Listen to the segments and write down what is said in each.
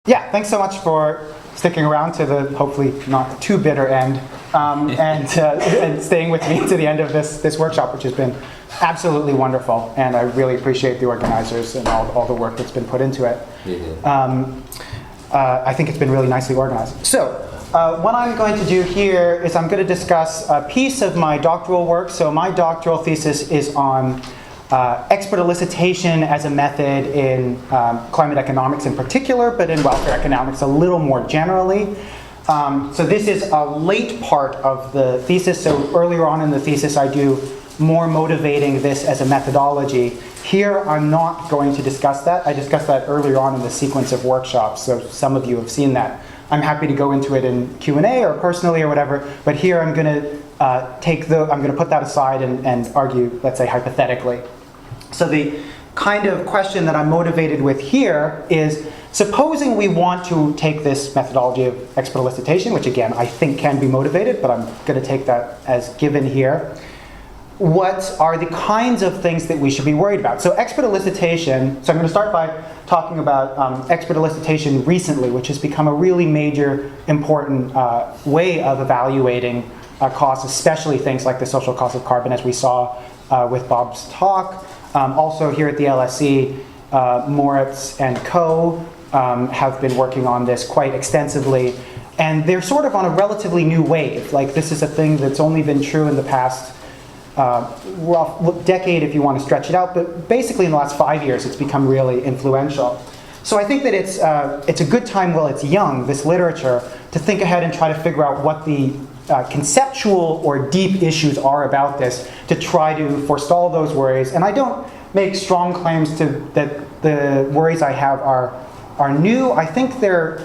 Yeah, thanks so much for sticking around to the hopefully not too bitter end and staying with me to the end of this workshop, which has been absolutely wonderful. And I really appreciate the organizers and all the work that's been put into it. I think it's been really nicely organized. So what I'm going to do here is I'm going to discuss a piece of my doctoral work. So my doctoral thesis is on expert elicitation as a method in climate economics in particular, but in welfare economics a little more generally. So this is a late part of the thesis. So earlier on in the thesis I do more motivating this as a methodology. Here I'm not going to discuss that. I discussed that earlier on in the sequence of workshops, so some of you have seen that. I'm happy to go into it in Q&A or personally or whatever, but here I'm going to I'm going to put that aside and argue, let's say, hypothetically. So the kind of question that I'm motivated with here is, supposing we want to take this methodology of expert elicitation, which again I think can be motivated, but I'm going to take that as given here. What are the kinds of things that we should be worried about? So expert elicitation, so I'm going to start by talking about expert elicitation recently, which has become a really major, important way of evaluating costs, especially things like the social cost of carbon, as we saw with Bob's talk. Also here at the LSE, Moritz and co. Have been working on this quite extensively. And they're sort of on a relatively new wave. Like, this is a thing that's only been true in the past decade, if you want to stretch it out. But basically in the last 5 years, it's become really influential. So I think that it's a good time while it's young, this literature, to think ahead and try to figure out what the conceptual or deep issues are about this, to try to forestall those worries. And I don't make strong claims that the worries I have are new. I think they're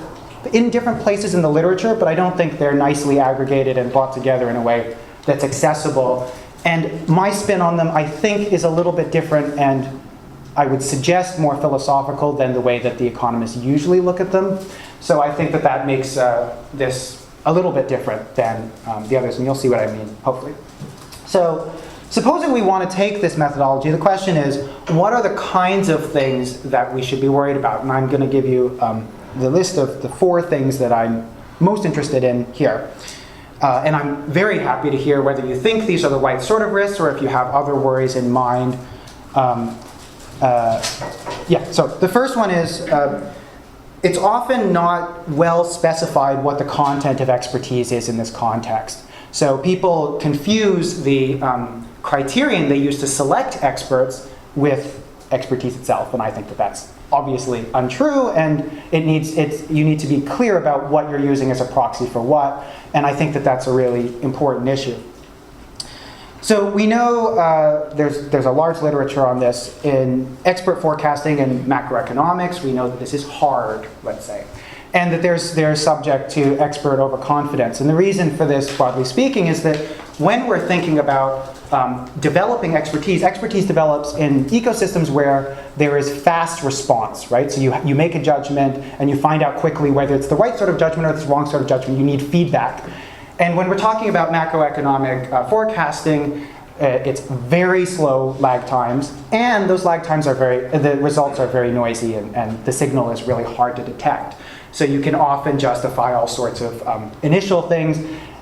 in different places in the literature, but I don't think they're nicely aggregated and brought together in a way that's accessible. And my spin on them, I think, is a little bit different, and I would suggest more philosophical than the way that the economists usually look at them. So I think that makes this a little bit different than the others, and you'll see what I mean, hopefully. So supposing we want to take this methodology, the question is, what are the kinds of things that we should be worried about? And I'm going to give you the list of the 4 things that I'm most interested in here. And I'm very happy to hear whether you think these are the right sort of risks or if you have other worries in mind. So the first one is, it's often not well specified what the content of expertise is in this context. So people confuse the criterion they use to select experts with expertise itself, and I think that that's obviously untrue, and you need to be clear about what you're using as a proxy for what, and I think that that's a really important issue. So we know there's a large literature on this in expert forecasting and macroeconomics. We know that this is hard, let's say, and that they're subject to expert overconfidence. And the reason for this, broadly speaking, is that when we're thinking about developing expertise develops in ecosystems where there is fast response, right? So you make a judgment and you find out quickly whether it's the right sort of judgment or it's the wrong sort of judgment. You need feedback. And when we're talking about macroeconomic forecasting, it's very slow lag times, and those lag times the results are very noisy, and the signal is really hard to detect. So you can often justify all sorts of initial things,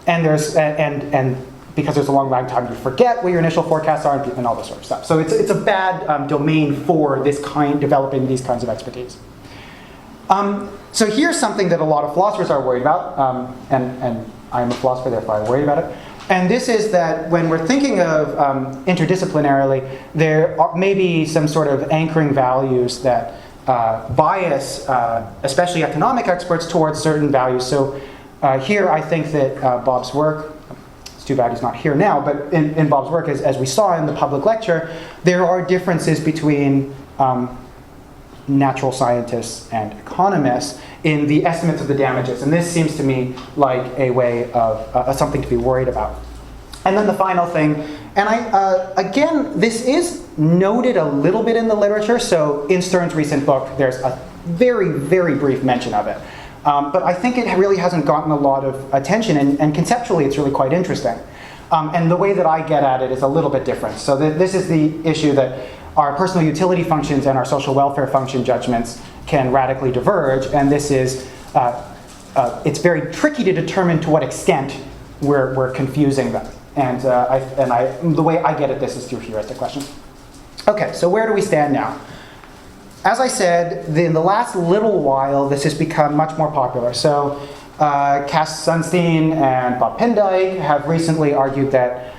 and because there's a long lag time, you forget what your initial forecasts are and all this sort of stuff. So it's a bad domain for developing these kinds of expertise. So here's something that a lot of philosophers are worried about, and I'm a philosopher, therefore I'm worried about it. And this is that when we're thinking of interdisciplinarily, there may be some sort of anchoring values that bias, especially economic experts, towards certain values. So here I think that Bob's work, it's too bad he's not here now, but in Bob's work, as we saw in the public lecture, there are differences between natural scientists and economists in the estimates of the damages. And this seems to me like a way of something to be worried about. And then the final thing, and again, this is noted a little bit in the literature. So in Stern's recent book, there's a very, very brief mention of it. But I think it really hasn't gotten a lot of attention, and conceptually it's really quite interesting. And the way that I get at it is a little bit different. So this is the issue that our personal utility functions and our social welfare function judgments can radically diverge, and this is, it's very tricky to determine to what extent we're confusing them. And the way I get at this is through heuristic questions. Okay, so where do we stand now? As I said, in the last little while, this has become much more popular. So Cass Sunstein and Bob Pindyke have recently argued that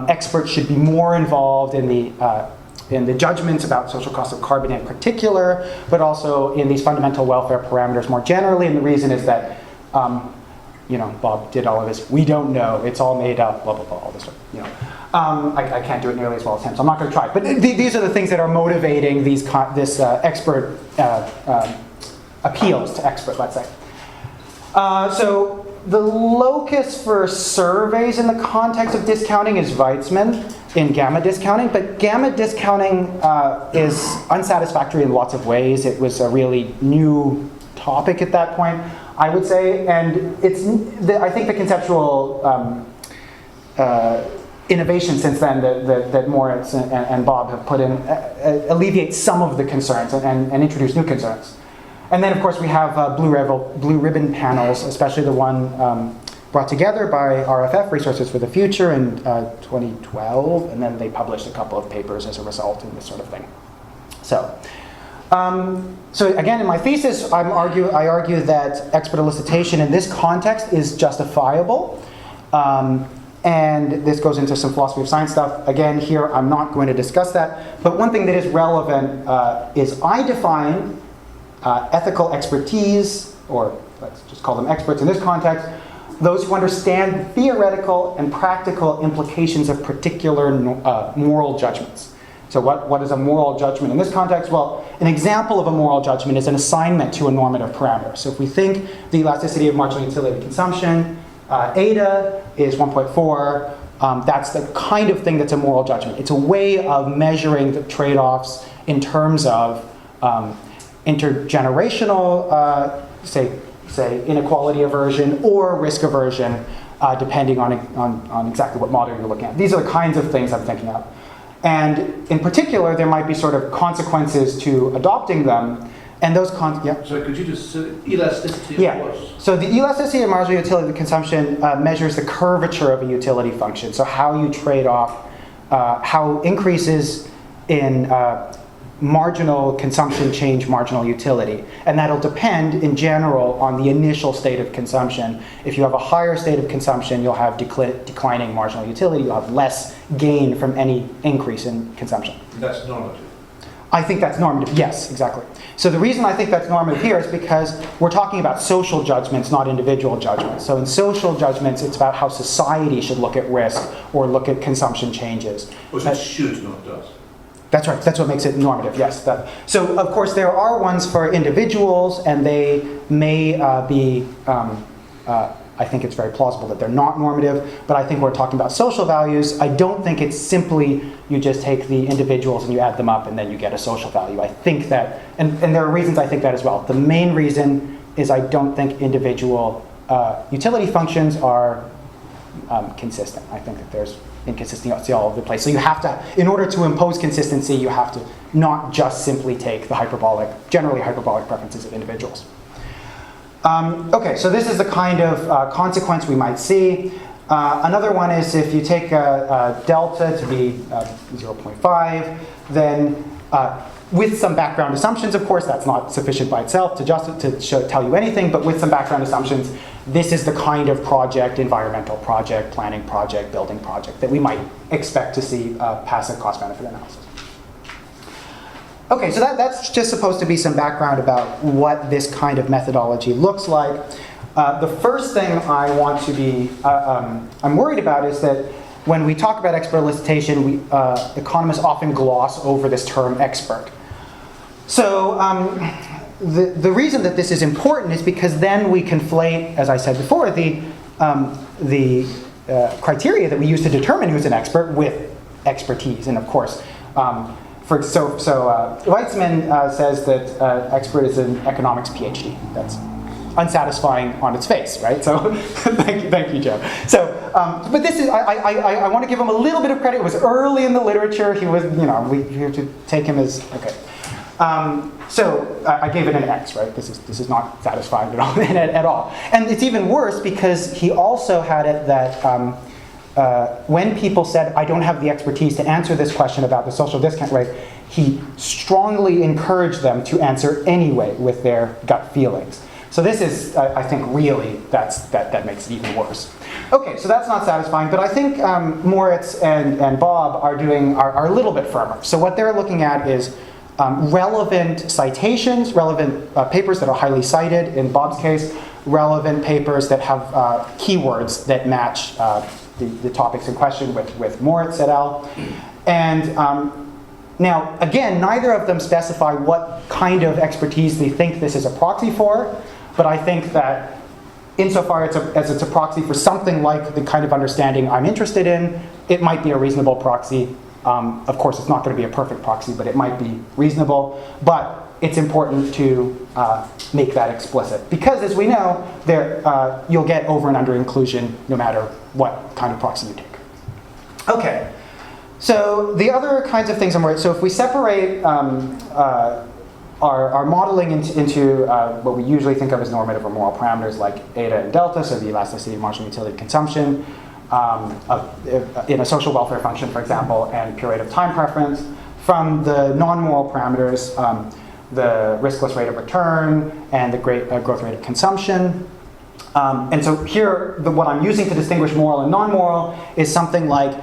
experts should be more involved in the judgments about social cost of carbon in particular, but also in these fundamental welfare parameters more generally. And the reason is that, Bob did all of this. We don't know. It's all made up. Blah blah blah. All this stuff. I can't do it nearly as well as him, so I'm not going to try. But these are the things that are motivating this expert appeals to expert, let's say. So the locus for surveys in the context of discounting is Weitzman in gamma discounting, but gamma discounting is unsatisfactory in lots of ways. It was a really new topic at that point, I would say, and I think the conceptual innovation since then that Moritz and Bob have put in alleviates some of the concerns and introduce new concerns. And then, of course, we have blue ribbon panels, especially the one brought together by RFF, Resources for the Future, in 2012, and then they published a couple of papers as a result and this sort of thing. So again, in my thesis, I argue that expert elicitation in this context is justifiable. And this goes into some philosophy of science stuff. Again, here I'm not going to discuss that. But one thing that is relevant is I define ethical expertise, or let's just call them experts in this context, those who understand the theoretical and practical implications of particular moral judgments. So what is a moral judgment in this context? Well, an example of a moral judgment is an assignment to a normative parameter. So if we think the elasticity of marginal utility consumption, eta is 1.4, that's the kind of thing that's a moral judgment. It's a way of measuring the trade-offs in terms of intergenerational, say inequality aversion or risk aversion, depending on exactly what model you're looking at. These are the kinds of things I'm thinking of. And in particular, there might be sort of consequences to adopting them. And those So could you just elasticity of what? So the elasticity of marginal utility consumption measures the curvature of a utility function. So how you trade off, how increases in marginal consumption change marginal utility. And that'll depend in general on the initial state of consumption. If you have a higher state of consumption, you'll have declining marginal utility. You'll have less gain from any increase in consumption. That's normative. I think that's normative, yes, exactly. So the reason I think that's normative here is because we're talking about social judgments, not individual judgments. So in social judgments, it's about how society should look at risk or look at consumption changes. Which it should, not does. That's right, that's what makes it normative, yes. So of course there are ones for individuals, and they may be, I think it's very plausible that they're not normative, but I think we're talking about social values. I don't think it's simply you just take the individuals and you add them up and then you get a social value. I think that, and there are reasons I think that as well. The main reason is I don't think individual utility functions are consistent. I think that there's inconsistency all over the place. So you have to, in order to impose consistency, you have to not just simply take the generally hyperbolic preferences of individuals. Okay, so this is the kind of consequence we might see. Another one is if you take delta to be 0.5, then with some background assumptions, of course, that's not sufficient by itself to tell you anything, but with some background assumptions, this is the kind of project, environmental project, planning project, building project, that we might expect to see passive cost-benefit analysis. Okay, so that's just supposed to be some background about what this kind of methodology looks like. The first thing I want to be, I'm worried about is that when we talk about expert elicitation, economists often gloss over this term expert. So the reason that this is important is because then we conflate, as I said before, the criteria that we use to determine who's an expert with expertise. And of course, Weitzman says that expert is an economics PhD. unsatisfying on its face, right? So thank you, Joe. So, but this is, I want to give him a little bit of credit. It was early in the literature. He was, we have to take him as, okay. So I gave it an X, right? This is not satisfying at all. And it's even worse because he also had it that when people said, I don't have the expertise to answer this question about the social discount rate, he strongly encouraged them to answer anyway with their gut feelings. So this is, I think, really, that makes it even worse. Okay, so that's not satisfying, but I think Moritz and Bob are a little bit firmer. So what they're looking at is relevant citations, relevant papers that are highly cited, in Bob's case, relevant papers that have keywords that match the topics in question with Moritz et al. And now, again, neither of them specify what kind of expertise they think this is a proxy for, but I think that insofar as it's a proxy for something like the kind of understanding I'm interested in, it might be a reasonable proxy. Of course, it's not going to be a perfect proxy, but it might be reasonable. But it's important to make that explicit. Because as we know, you'll get over and under inclusion no matter what kind of proxy you take. Okay, so the other kinds of things I'm worried. So if we separate our modeling into what we usually think of as normative or moral parameters like eta and delta, so the elasticity, marginal utility, consumption, in a social welfare function, for example, and pure rate of time preference, from the non-moral parameters, the riskless rate of return and the growth rate of consumption. And so here, what I'm using to distinguish moral and non-moral is something like,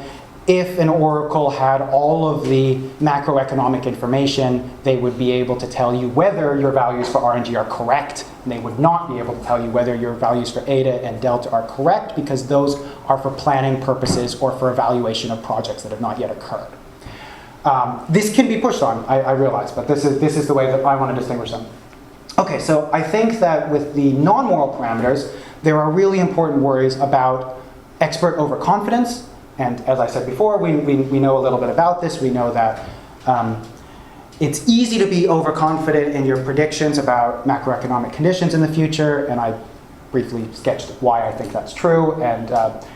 if an oracle had all of the macroeconomic information, they would be able to tell you whether your values for RNG are correct. And they would not be able to tell you whether your values for eta and delta are correct, because those are for planning purposes or for evaluation of projects that have not yet occurred. This can be pushed on, I realize, but this is the way that I want to distinguish them. Okay, so I think that with the non-moral parameters, there are really important worries about expert overconfidence. And as I said before, we know a little bit about this. We know that it's easy to be overconfident in your predictions about macroeconomic conditions in the future, and I briefly sketched why I think that's true, and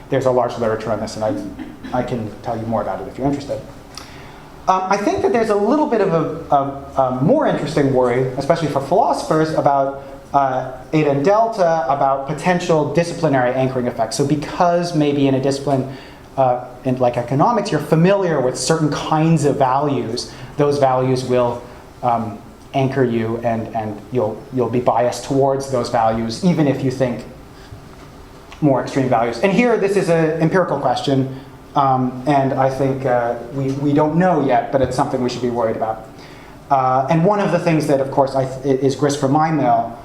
there's a large literature on this, and I can tell you more about it if you're interested. I think that there's a little bit of a more interesting worry, especially for philosophers, about eta and delta, about potential disciplinary anchoring effects. So because maybe in a discipline like economics, you're familiar with certain kinds of values, those values will anchor you, and you'll be biased towards those values, even if you think more extreme values. And here, this is an empirical question, and I think we don't know yet, but it's something we should be worried about. And one of the things that, of course, is grist for my mill,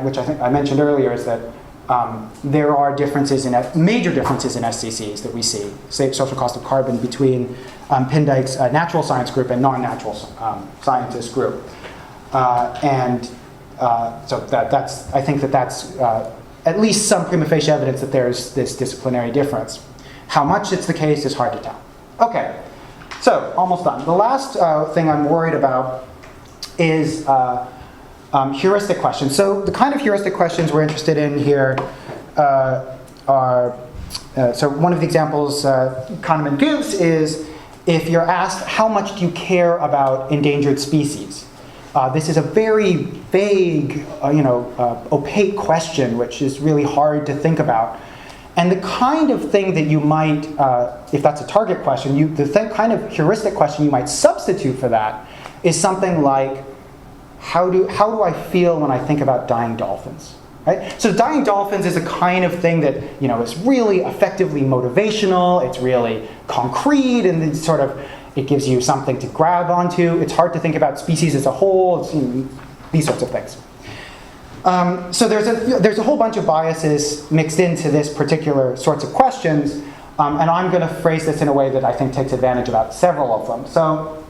which I think I mentioned earlier, is that there are major differences in SCCs that we see, say social cost of carbon, between Pindyke's natural science group and non-natural scientist group. So I think that's at least some prima facie evidence that there's this disciplinary difference. How much it's the case is hard to tell. Okay, so almost done. The last thing I'm worried about is heuristic questions. So the kind of heuristic questions we're interested in here are, so one of the examples Kahneman gives is, if you're asked, how much do you care about endangered species? This is a very vague, opaque question, which is really hard to think about. And the kind of thing that you might, if that's a target question, the kind of heuristic question you might substitute for that is something like, how do I feel when I think about dying dolphins? Right? So dying dolphins is a kind of thing that is really effectively motivational. It's really concrete, and it gives you something to grab onto. It's hard to think about species as a whole. It's, these sorts of things. So there's a whole bunch of biases mixed into this particular sorts of questions, and I'm going to phrase this in a way that I think takes advantage about several of them. So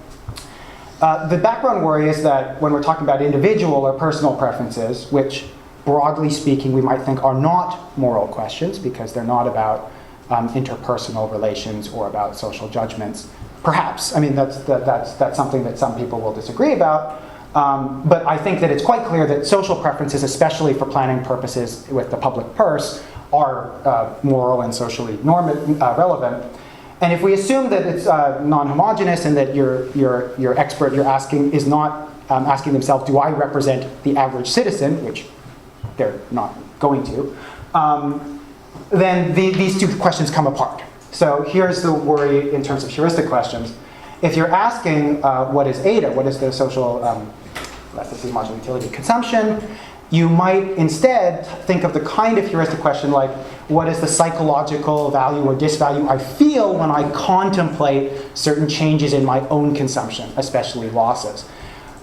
the background worry is that when we're talking about individual or personal preferences, which broadly speaking we might think are not moral questions because they're not about interpersonal relations or about social judgments, perhaps. I mean, that's something that some people will disagree about. But I think that it's quite clear that social preferences, especially for planning purposes with the public purse, are moral and socially relevant. And if we assume that it's non-homogeneous and that your expert you're asking is not asking themselves, do I represent the average citizen, which they're not going to, then these two questions come apart. So here's the worry in terms of heuristic questions. If you're asking what is ADA, what is the social elasticity marginal utility consumption, you might instead think of the kind of heuristic question like, what is the psychological value or disvalue I feel when I contemplate certain changes in my own consumption, especially losses?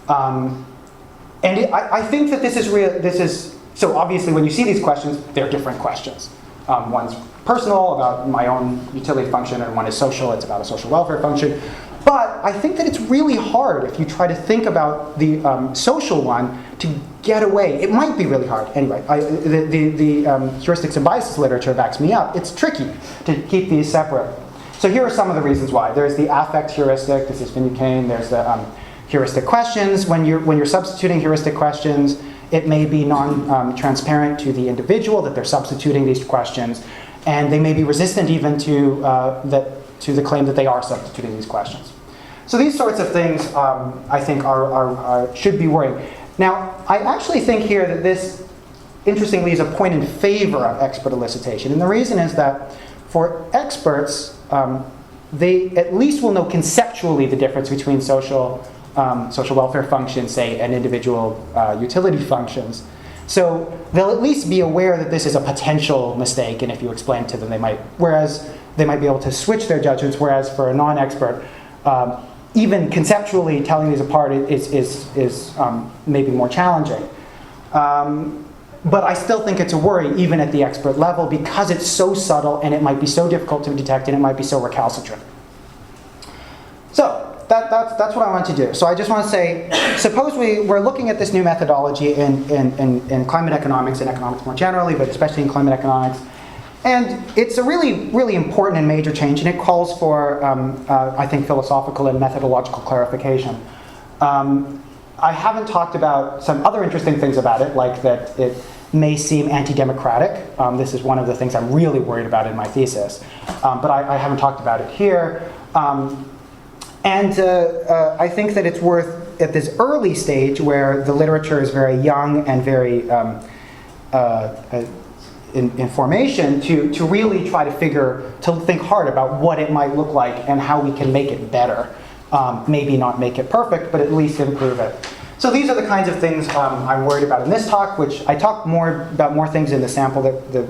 I think that this is so obviously when you see these questions, they're different questions. One's personal, about my own utility function, and one is social, it's about a social welfare function. But I think that it's really hard if you try to think about the social one to get away. It might be really hard. Anyway, the heuristics and biases literature backs me up. It's tricky to keep these separate. So here are some of the reasons why. There's the affect heuristic. This is Finucane. There's the heuristic questions. When you're substituting heuristic questions, it may be non-transparent to the individual that they're substituting these questions, and they may be resistant even to the claim that they are substituting these questions. So these sorts of things, I think, should be worrying. Now, I actually think here that this, interestingly, is a point in favor of expert elicitation. And the reason is that for experts, they at least will know conceptually the difference between social welfare functions, say, and individual utility functions. So they'll at least be aware that this is a potential mistake, and if you explain it to them, they might be able to switch their judgments, whereas for a non-expert, even conceptually telling these apart is maybe more challenging. But I still think it's a worry, even at the expert level, because it's so subtle and it might be so difficult to detect and it might be so recalcitrant. So that's what I want to do. So I just want to say, suppose we're looking at this new methodology in climate economics and economics more generally, but especially in climate economics. And it's a really, really important and major change, and it calls for, I think, philosophical and methodological clarification. I haven't talked about some other interesting things about it, like that it may seem anti-democratic. This is one of the things I'm really worried about in my thesis. But I haven't talked about it here. I think that it's worth, at this early stage where the literature is very young and very in formation, to really try to think hard about what it might look like and how we can make it better. Maybe not make it perfect, but at least improve it. So these are the kinds of things I'm worried about in this talk, which I talked about more things in the sample, the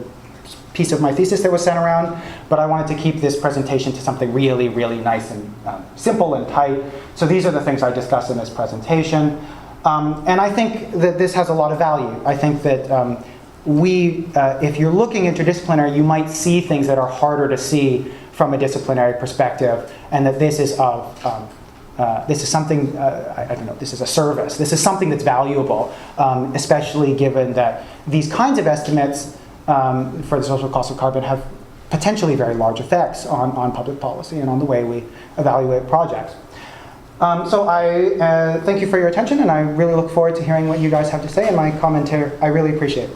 piece of my thesis that was sent around, but I wanted to keep this presentation to something really, really nice and simple and tight. So these are the things I discussed in this presentation. And I think that this has a lot of value. I think that if you're looking interdisciplinary, you might see things that are harder to see from a disciplinary perspective, and that this is something, I don't know, this is a service. This is something that's valuable, especially given that these kinds of estimates for the social cost of carbon have potentially very large effects on public policy and on the way we evaluate projects. So I thank you for your attention, and I really look forward to hearing what you guys have to say, and my commentary, I really appreciate it.